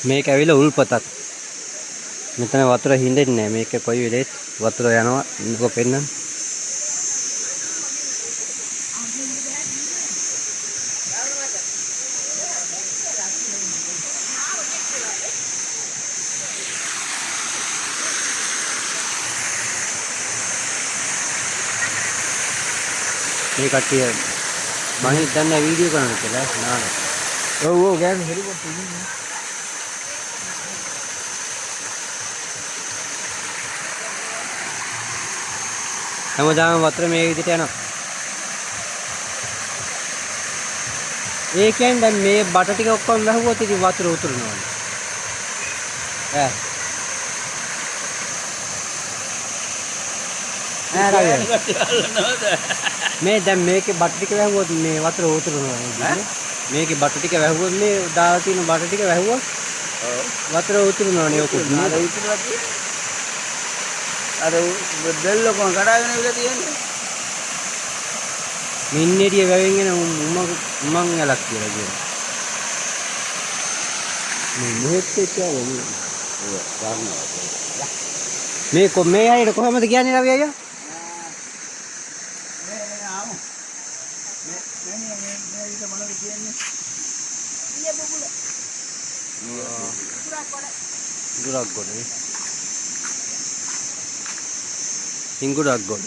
මේක ඇවිල්ලා උල්පතක්. මෙතන වතුර හින්දෙන්නේ නැහැ. මේක කොයි වෙලේත් වතුර යනවා. ඉන්නකො පෙන්නන්න. මේ කට්ටිය මම හිතන්නේ වීඩියෝ කරනවා කියලා නාන. ඔව් ගෑනු හෙලිකොප්ටර් ඉන්නේ. හැමදාම වතුර මේ විදිහට යනවා. ඒ කියන්නේ දැන් මේ බට ටික ඔක්කොම වැහුවොත් ඉතින් වතුර උතුරනවා. ඈ මේ දැන් මේකේ බට ටික වැහුවොත් මේ වතුර උතුරනවා නේද? මේකේ බට ටික වැහුවොත් මේ දාලා තියෙන බට ටික වැහුවොත් වතුර උතුරනවා නේ ඔක. අර උතුරලා තියෙන්නේ. අර බෙල්ල කොන කඩාගෙන ඉවිලා තියෙන්නේ. මින්නේරිය වැවෙන් එන උමං යලක් කියලා කියනවා. මේ මොහෙත් කියන්නේ ඔය ගන්නවා. මේ අයියට කොහමද කියන්නේ රවි අයියා? ගුරක් ගොඩ. හිඟුරක් ගොඩ.